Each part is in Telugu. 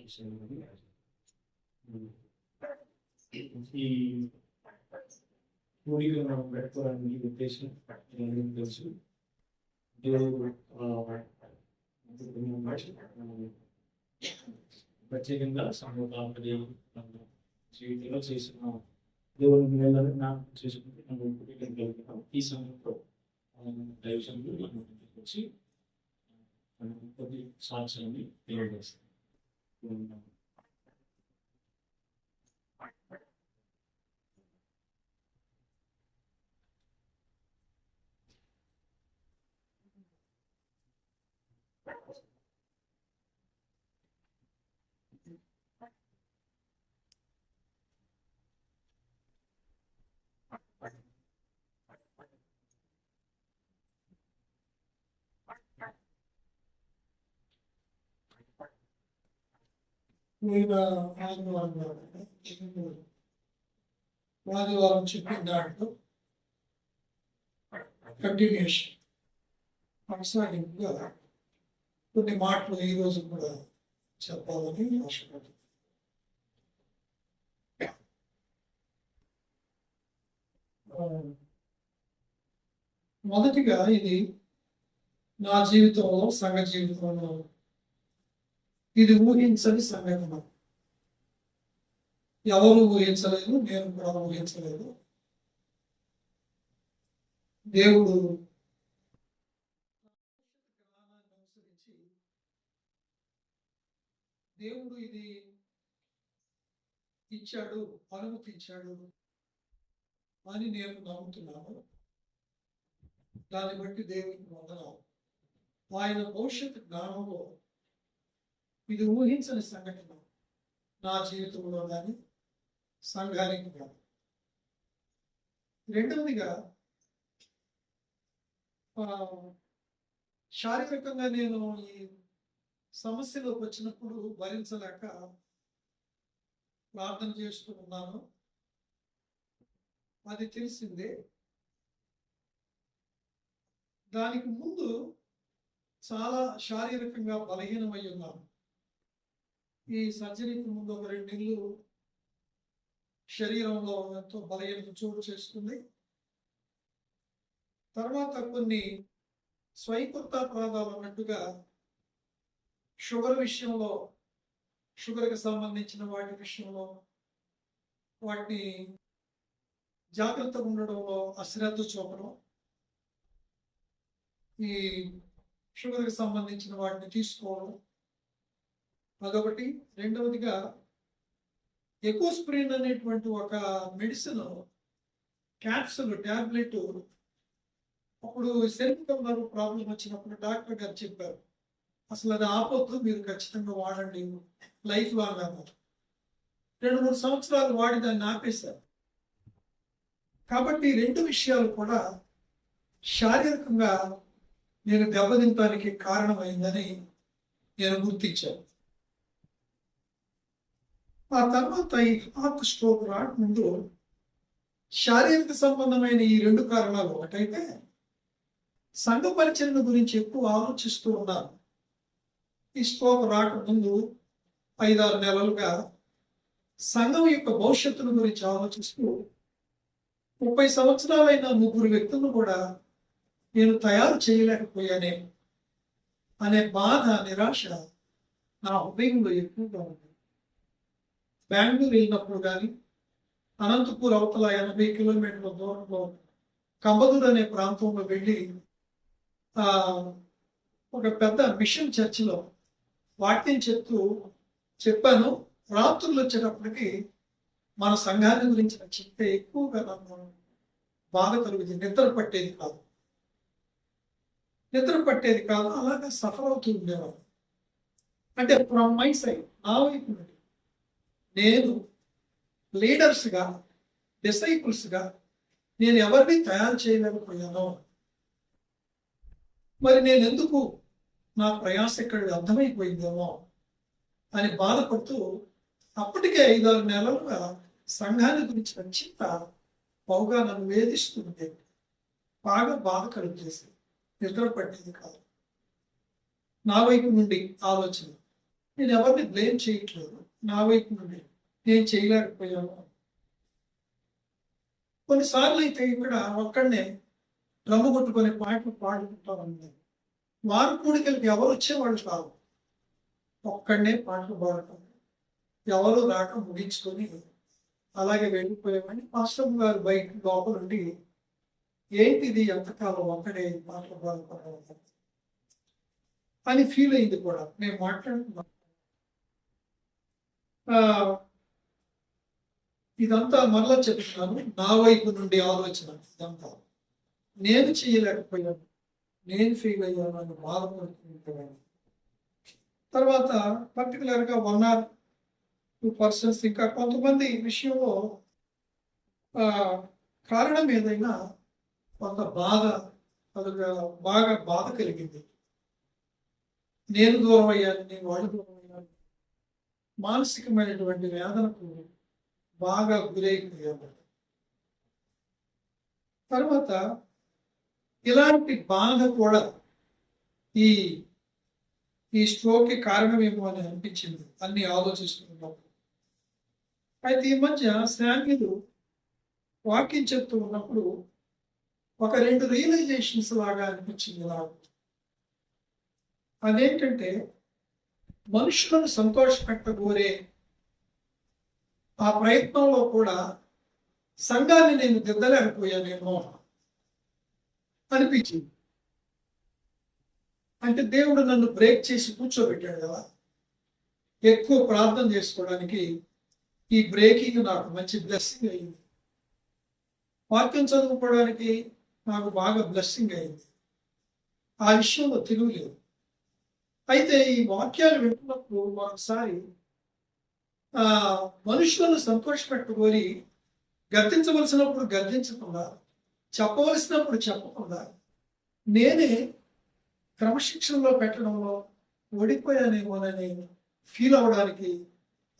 ఈ కూడిక మనం పెట్టుకోవడానికి ఉద్దేశం తెలుసు. ప్రత్యేకంగా సమూహాపరి జీవితంలో చేసిన దేవుని చేసుకుంటే ఈ సమయంలో దైవజనులు వచ్చి కొద్ది సాక్ష్యాన్ని తెలియజేస్తారు. ఆదివారం చెప్పిన దాంట్లో కంటిన్యూషన్ కొనసాగింపుగా కొన్ని మాటలు ఈ రోజు కూడా చెప్పాలని ఆశపడుతుంది. మొదటిగా ఇది నా జీవితంలో, సంఘ జీవితంలో ఇది ఊహించని సంఘటన. ఎవరు ఊహించలేదు, నేను కూడా ఊహించలేదు. దేవుడు అనుసరించి దేవుడు ఇది ఇచ్చాడు, అనుమతి ఇచ్చాడు అని నేను నమ్ముతున్నాను. దాన్ని బట్టి దేవునికి వందనాలు. ఆయన భవిష్యత్తు జ్ఞానంలో ఇది ఊహించని సంఘటన నా జీవితంలో కానీ సంఘానికి కానీ. రెండవదిగా శారీరకంగా నేను ఈ సమస్యలోకి వచ్చినప్పుడు భరించలేక ప్రార్థన చేస్తూ ఉన్నాను. అది తెలిసిందే. దానికి ముందు చాలా శారీరకంగా బలహీనమై ఉన్నాను. ఈ సర్జరీకి ముందు ఒక 2 నెలలు శరీరంలో ఎంతో బలహీనత చోటు చేసుకుంది. తర్వాత కొన్ని స్వయంకృతాపరాధాలు అన్నట్టుగా షుగర్ విషయంలో, షుగర్కి సంబంధించిన వాటి విషయంలో, వాటిని జాగ్రత్తగా ఉండడంలో అశ్రద్ధ చూపడం, ఈ షుగర్కి సంబంధించిన వాటిని తీసుకోవడం అదొకటి. రెండవదిగా ఎకోస్ప్రిన్ అనేటువంటి ఒక మెడిసిన్ క్యాప్సుల్ ట్యాబ్లెట్ అప్పుడు సెర్వికల్ నర్వ్ ప్రాబ్లం వచ్చినప్పుడు డాక్టర్ గారు చెప్పారు, అసలు అది ఆపొద్దు, మీరు ఖచ్చితంగా వాడండి లైఫ్ లాంగ్ అన్నారు. 2-3 సంవత్సరాలు వాడి దాన్ని ఆపేశారు. కాబట్టి 2 విషయాలు కూడా శారీరకంగా నేను దెబ్బతింటానికి కారణమైందని నేను గుర్తించాను. ఆ తర్వాత ఈ హార్ట్ స్ట్రోక్ రాకముందు శారీరక సంబంధమైన ఈ 2 కారణాలు. ఒకటైతే సంఘ పరిచర్య గురించి ఎక్కువ ఆలోచిస్తూ ఉన్నాను. ఈ స్ట్రోక్ రాకముందు 5-6 నెలలుగా సంఘం యొక్క భవిష్యత్తును గురించి ఆలోచిస్తూ 30 సంవత్సరాలైన 3 వ్యక్తులను కూడా నేను తయారు చేయలేకపోయానే అనే బాధ, నిరాశ నా హృదయంలో ఎక్కువగా ఉంది. బెంగళూరు వెళ్ళినప్పుడు కానీ, అనంతపూర్ అవతల 80 కిలోమీటర్ల దూరంలో కంబదూర్ అనే ప్రాంతంలో వెళ్ళి ఒక పెద్ద మిషన్ చర్చిలో వాక్యం చెప్పాను. రాత్రులు వచ్చేటప్పటికి మన సంఘాన్ని గురించి చెప్తే ఎక్కువగా నన్ను బాధ కలుగుతుంది. నిద్ర పట్టేది కాదు. అలాగే సఫర్ అవుతూ ఉండేవాడు. అంటే ఫ్రమ్ మై సైడ్, నా వైపు నుండి నేను లీడర్స్గా, డిసైపుల్స్గా నేను ఎవరిని తయారు చేయలేకపోయానో, మరి నేను ఎందుకు, నా ప్రయాస ఇక్కడ అర్థమైపోయిందేమో అని బాధపడుతూ అప్పటికే 5-6 నెలలుగా సంఘాన్ని గురించి చింత బహుగా నన్ను వేధిస్తుంది. బాగా బాధ కలుగజేసి నిద్ర పట్టేది కాదు. నా వైపు నుండి ఆలోచన నేను ఎవరిని బ్లేమ్ చేయట్లేదు, నా వైపు నుండి నేను చేయలేకపోయాను. కొన్నిసార్లు అయితే ఇక్కడ ఒక్కడనే డ్రమ్ము కొట్టుకొని పాటలు పాడుకుంటారు. వారు కూడికలకి ఎవరు వచ్చేవాళ్ళు కాదు, ఒక్కడనే పాటలు పాడటం, ఎవరు రాక ముగించుకొని అలాగే వెళ్ళిపోయామని మాస్టర్ గారు బయట లోపల నుండి ఏంటిది ఎంతకాలం ఒక్కడే పాటలు పాడుకోవడం అని ఫీల్ అయింది కూడా. మేము మాట్లాడుతున్నాం, ఇదంతా మరలా చెప్తున్నాను, నా వైపు నుండి ఆలోచన. ఇదంతా నేను చేయలేకపోయాను, నేను ఫీల్ అయ్యాను అని బాధపడుతున్నాను. తర్వాత పర్టికులర్గా 1 or 2 persons ఇంకా కొంతమంది విషయంలో కారణం ఏదైనా కొంత బాధ, బాగా బాధ కలిగింది. నేను దూరం అయ్యాను, నేను వాళ్ళు దూరం అయ్యాను, మానసికమైనటువంటి వేదనకు బాగా గురైపోయాను. తర్వాత ఇలాంటి బాధ కూడా ఈ ఈ స్ట్రోక్కి కారణమేమో అని అనిపించింది అన్ని ఆలోచిస్తున్నప్పుడు. అయితే ఈ మధ్య శామ్యులు వాక్యం చెప్తూ ఉన్నప్పుడు ఒక 2 రియలైజేషన్స్ లాగా అనిపించింది నాకు. అదేంటంటే, మనుషులను సంతోషపెట్టగోరే ఆ ప్రయత్నంలో కూడా సంఘాన్ని నేను దిద్దలేకపోయానేమో అనిపించింది. అంటే దేవుడు నన్ను బ్రేక్ చేసి కూర్చోబెట్టాడు కదా, ఎక్కువ ప్రార్థన చేసుకోవడానికి ఈ బ్రేకింగ్ నాకు మంచి బ్లెస్సింగ్ అయింది. వాక్యం చదువుకోవడానికి నాకు బాగా బ్లెస్సింగ్ అయింది. ఆ విషయంలో తిరుగులేదు. అయితే ఈ వాక్యాలు వింటున్నప్పుడు మరొకసారి మనుషులను సంతోషపెట్టుకొని గద్దించవలసినప్పుడు గద్దించకుండా, చెప్పవలసినప్పుడు చెప్పకుండా, నేనే క్రమశిక్షణలో పెట్టడంలో ఓడిపోయానేమోనని ఫీల్ అవ్వడానికి,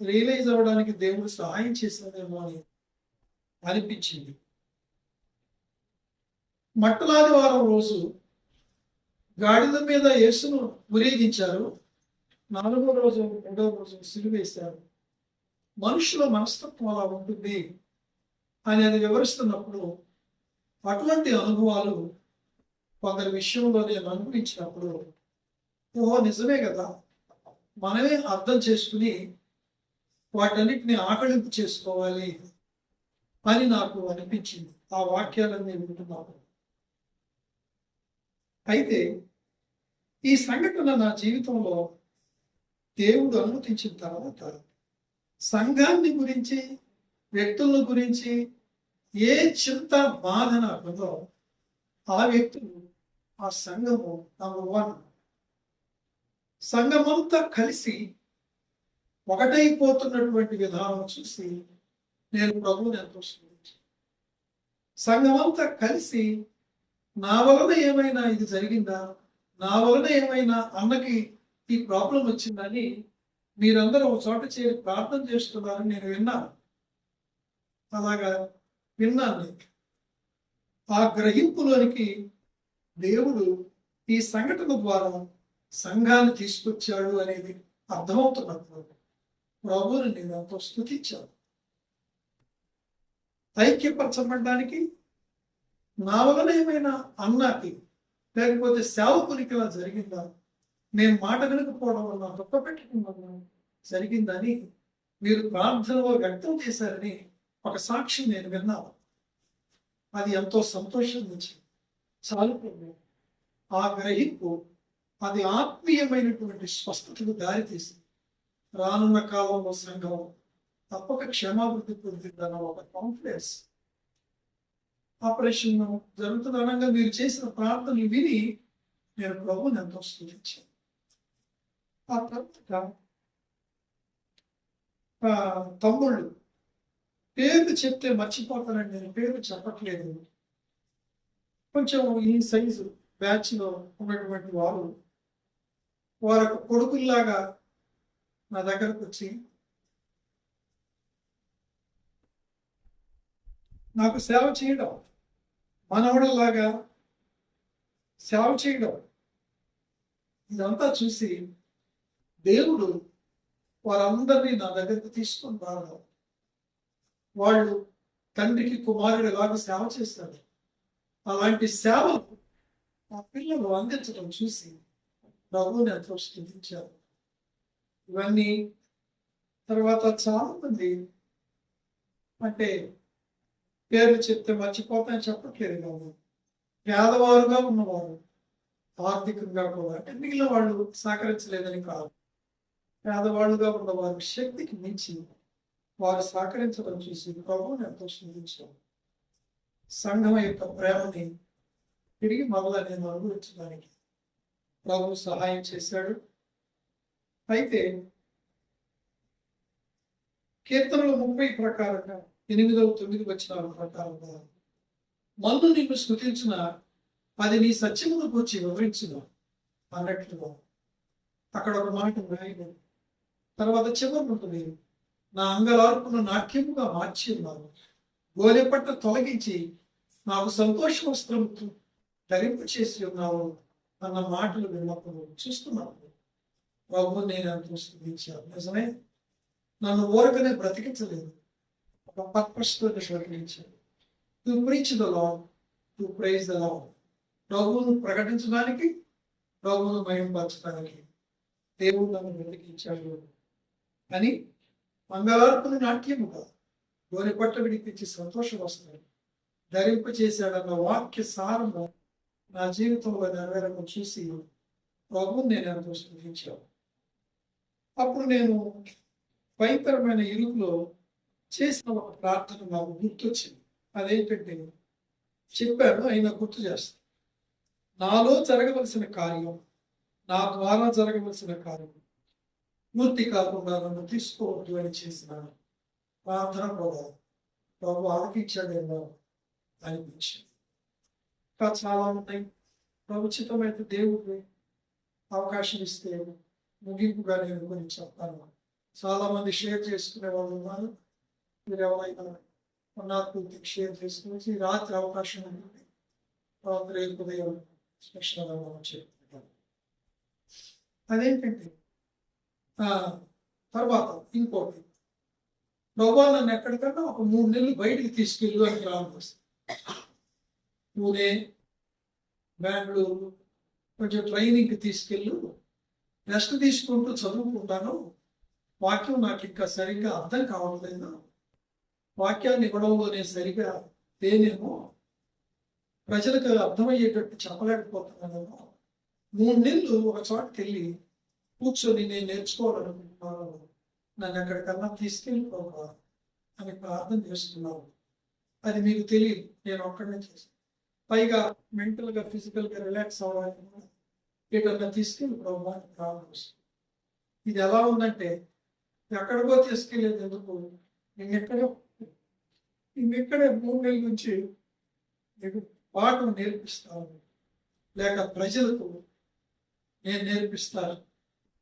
రియలైజ్ అవ్వడానికి దేవుడు సహాయం చేశానేమో అని అనిపించింది. మట్టలాదివారం రోజు గాడిద మీద యేసును ఊరేగించారు. 4వ రోజు 2వ రోజు సిలువేశారు. మనుషుల మనస్తత్వం అలా ఉంటుంది అని అది వివరిస్తున్నప్పుడు అటువంటి అనుభవాలు కొందరి విషయంలో నేను అనుభవించినప్పుడు, ఓహో నిజమే కదా, మనమే అర్థం చేసుకుని వాటన్నిటిని ఆకలింపు చేసుకోవాలి అని నాకు అనిపించింది ఆ వాక్యాలన్నీ వింటున్నప్పుడు. అయితే ఈ సంఘటన నా జీవితంలో దేవుడు అనుమతించిన తర్వాత సంఘాన్ని గురించి, వ్యక్తుల గురించి ఏ చింత బాధ నాకుందో ఆ వ్యక్తులు, ఆ సంఘము నంబర్ 1, సంఘమంతా కలిసి ఒకటైపోతున్నటువంటి విధానం చూసి నేను ప్రభువుని ఎంతో స్తుతించాను. సంఘమంతా కలిసి నా వలన ఏమైనా ఇది జరిగిందా, నా వలన ఏమైనా అన్నకి ఈ ప్రాబ్లం వచ్చిందని మీరందరూ ఒక చోట చేరి ప్రార్థన చేస్తున్నారని నేను విన్నాను. అలాగా విన్నాను. ఆ గ్రహింపులోనికి దేవుడు ఈ సంఘటన ద్వారా సంఘాన్ని తీసుకొచ్చాడు అనేది అర్థమవుతున్నప్పుడు ప్రభువుని నేను ఎంతో స్తుతించాను. ఐక్యపరచబడడానికి నా వలన ఏమైనా అన్నకి లేకపోతే సేవకునికి ఇలా జరిగిందా, నేను మాట వినకపోవడం వల్ల తొక్క పెట్టుకున్న జరిగిందని మీరు ప్రార్థనలో వ్యక్తం చేశారని ఒక సాక్ష్యం నేను విన్నాను. అది ఎంతో సంతోషాన్ని ఇచ్చింది. చాలు ప్రభు, ఆ గ్రహింపు అది ఆత్మీయమైనటువంటి స్వస్థతకు దారితీసింది. రానున్న కాలంలో సంఘం తప్పక క్షేమాభివృద్ధి పొందిందన్న ఒక కాన్ఫిడెన్స్. ఆపరేషన్ జరుగుతుందనగా మీరు చేసిన ప్రార్థనలు విని నేను ప్రభువుని ఎంతో స్తుతించాను. ఆ తర్వాత తమ్ముళ్ళు పేర్లు చెప్తే మర్చిపోతానని నేను పేర్లు చెప్పట్లేదు. కొంచెం ఈ సైజు బ్యాచ్ లో ఉన్నటువంటి వారు కొడుకుల్లాగా నా దగ్గరకు వచ్చి నాకు సేవ చేయడం, మనవడలాగా సేవ చేయడం, ఇదంతా చూసి దేవుడు వారందరినీ నా దగ్గరికి తీసుకొని రావాలి. వాళ్ళు తండ్రికి కుమారుడు ఎలాగో సేవ చేస్తారు, అలాంటి సేవలు ఆ పిల్లలు అందించడం చూసి ప్రభువుని ఎంతో స్తుతించారు. ఇవన్నీ తర్వాత చాలా మంది అంటే పేర్లు చెప్తే మర్చిపోతాయని చెప్పట్లేదు కాదు, పేదవారుగా ఉన్నవారు ఆర్థికంగా కూడా, అంటే మిగిలిన వాళ్ళు సహకరించలేదని కాదు, పేదవాళ్ళుగా ఉన్నవారు శక్తికి మించి వారు సహకరించడం చూసి ప్రభువుని ఎంతో స్తుతించారు. సంఘం యొక్క ప్రేమని తిరిగి మరలా నేను అనుభవించడానికి ప్రభు సహాయం చేశాడు. అయితే కీర్తనలు 30 ప్రకారంగా 8-9 వచనాల ప్రకారంగా మన్ను నిన్ను స్తుతించిన అది నీ సత్యమును గురించి వివరించిన అన్నట్లుగా అక్కడ ఒక మాట రాయలేదు. తర్వాత చివరి ఉంటుంది, నా అంగలార్పును నాట్యముగా మార్చి ఉన్నాను, గోనెపట్ట తొలగించి నాకు సంతోష వస్త్రం ధరింప చేసి ఉన్నావు అన్న మాటలు విన్నప్పుడు చూస్తున్నాను ప్రభు నేను ఎంతో స్తుతించాను. నిజమే, నన్ను ఊరకనే బ్రతికించలేదు, ఒక పర్పస్తో బ్రతికించాడు. To preach the lord, to praise the lord, ప్రభువును ప్రకటించడానికి, ప్రభువును మహిమపరచడానికి దేవుడు నన్ను బ్రతికించాడు అని మంగళార్పుని నాట్యముగా గోనె పట్ట విడిపించి సంతోషం వస్తుంది ధరింప చేశాడన్న వాక్య సారము నా జీవితంలో నెరవేరడం చూసి ప్రభువుని నేను ఎంతో స్తుతించాను. అప్పుడు నేను భయంకరమైన ఇరుకులో చేసిన ఒక ప్రార్థన నాకు గుర్తొచ్చింది. అదేంటంటే చెప్పాను, అయినా గుర్తు చేస్తాను. నాలో జరగవలసిన కార్యం, నా ద్వారా జరగవలసిన కార్యం పూర్తి కాకుండా నన్ను తీసుకోవద్దు అని చేసిన ప్రార్థన కూడా ప్రభు ఆలకించాడేమో అనిపించింది. ఇంకా చాలా ఉన్నాయి. ప్రభుత్వమైతే దేవుడికి అవకాశం ఇస్తే ముగింపుగా నేను కొన్ని చెప్తాను. చాలా మంది షేర్ చేసుకునే వాళ్ళు ఉన్నారు. మీరు ఎవరైనా నాకు షేర్ చేసుకుని రాత్రి అవకాశం ఉంటుంది, రేపు ఉదయం స్పెషల్గా మనం చెప్పుకుంటాం. అదేంటంటే తర్వాత ఇంకోటి, ప్రభు నన్ను ఎక్కడికన్నా ఒక 3 నెలలు బయటికి తీసుకెళ్ళు అని ప్రారంభిస్తాను. పూణే, బెంగళూరు కొంచెం ట్రైనింగ్కి తీసుకెళ్ళు, రెస్ట్ తీసుకుంటూ చదువుకుంటాను, వాక్యం నాకు ఇంకా సరిగ్గా అర్థం కావట్లేదు, వాక్యాన్ని ఇవ్వడంలో నేను సరిగ్గా తేనేమో, ప్రజలకు అర్థమయ్యేటట్టు చెప్పలేకపోతున్నానేమో, 3 నెలలు ఒక చోటకి వెళ్ళి కూర్చొని నేను నేర్చుకోవాలనుకుంటున్నాను, నన్ను ఎక్కడికన్నా తీసుకెళ్ళిపోవా అని ప్రార్థన చేస్తున్నాను. అది మీకు తెలియదు, నేను ఒక్కడనే చేశాను. పైగా మెంటల్గా ఫిజికల్గా రిలాక్స్ అవ్వాలని కూడా ఎక్కడన్నా తీసుకెళ్ళి ప్రభుత్వానికి ప్రార్థన. ఇది ఎలా ఉందంటే ఎక్కడికో తీసుకెళ్ళేది ఎందుకు, ఇంకెక్కడే 3 నెలల నుంచి మీకు పాఠం నేర్పిస్తాను, లేక ప్రజలకు నేను నేర్పిస్తాను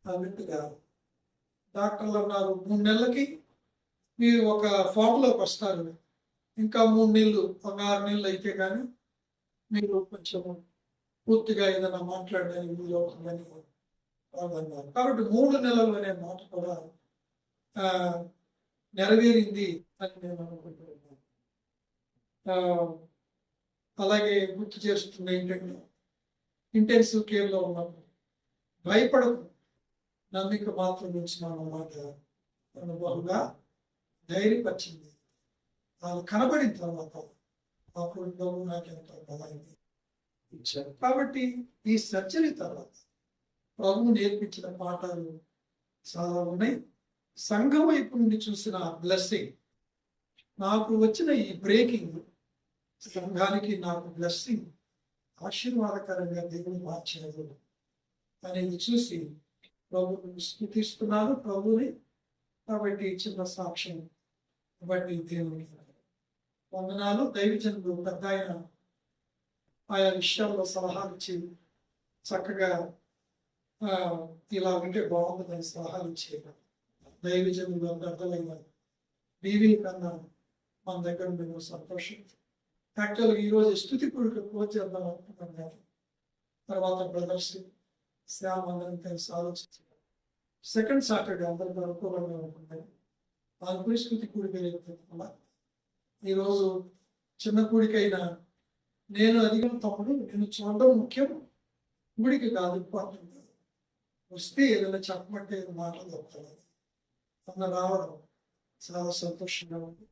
అన్నట్టుగా డాక్టర్లు అన్నారు. 3 నెలలకి మీరు ఒక ఫామ్లోకి వస్తారు, ఇంకా 3 నెలలు, ఒక 6 నెలలు అయితే కానీ మీరు కొంచెం పూర్తిగా ఏదైనా మాట్లాడడానికి వీలు అవుతుందని అన్నారు. కాబట్టి 3 నెలలు అనే మాట కూడా నెరవేరింది అని నేను అనుకుంటున్నాను. అలాగే గుర్తు చేస్తుంది ఏంటంటే, ఇంటెన్సివ్ కేర్లో ఉన్నప్పుడు భయపడకు, నమ్మిక మాత్రం ఇచ్చిన మాట అనుభవంగా ధైర్యపరిచింది. అది కనబడిన తర్వాత అప్పుడు ప్రభు నాకు ఎంతో బలాన్ని ఇచ్చారు. కాబట్టి ఈ సర్జరీ తర్వాత ప్రభు నేర్పించిన పాఠాలు చాలా ఉన్నాయి. సంఘం వైపు నుండి చూసిన బ్లెస్సింగ్, నాకు వచ్చిన ఈ బ్రేకింగ్ సంఘానికి నాకు బ్లెస్సింగ్ ఆశీర్వాదకరంగా దేవుడు మార్చారు అనేది చూసి ప్రభువుని స్తుతిస్తున్నాను, ప్రభుని. కాబట్టి చిన్న సాక్ష్యం బట్టి దేవునికి వందనాలు. దైవజనుడు పెద్ద ఆయా విషయాల్లో సలహాలు ఇచ్చి చక్కగా ఇలా ఉంటే బాగుంటుందని సలహాలు ఇచ్చేది. దైవజనుడు పెద్దలైన బీవీ కన్నా మన దగ్గర మేము సంతోషం. యాక్చువల్గా ఈరోజు స్తుతిపూడికి పూజ చేద్దాం అనుకుంటున్నాం, కానీ తర్వాత బ్రదర్స్ శ్యామ్ అందరం కలిసి ఆలోచించారు. సెకండ్ సాటర్డే అందరికి అనుకూలంగా ఉంటుంది. ఆ పరిస్థితి కూడిక లేకపోతే ఈరోజు చిన్న కూడికైనా నేను అడిగిన తమ్ముడు నేను చూడడం ముఖ్యం, గుడికి కాదు ఇంపార్టెంట్. వస్తే ఏదైనా చెప్పమంటే మాటలు చెప్తాను. అన్న రావడం చాలా సంతోషంగా ఉంది.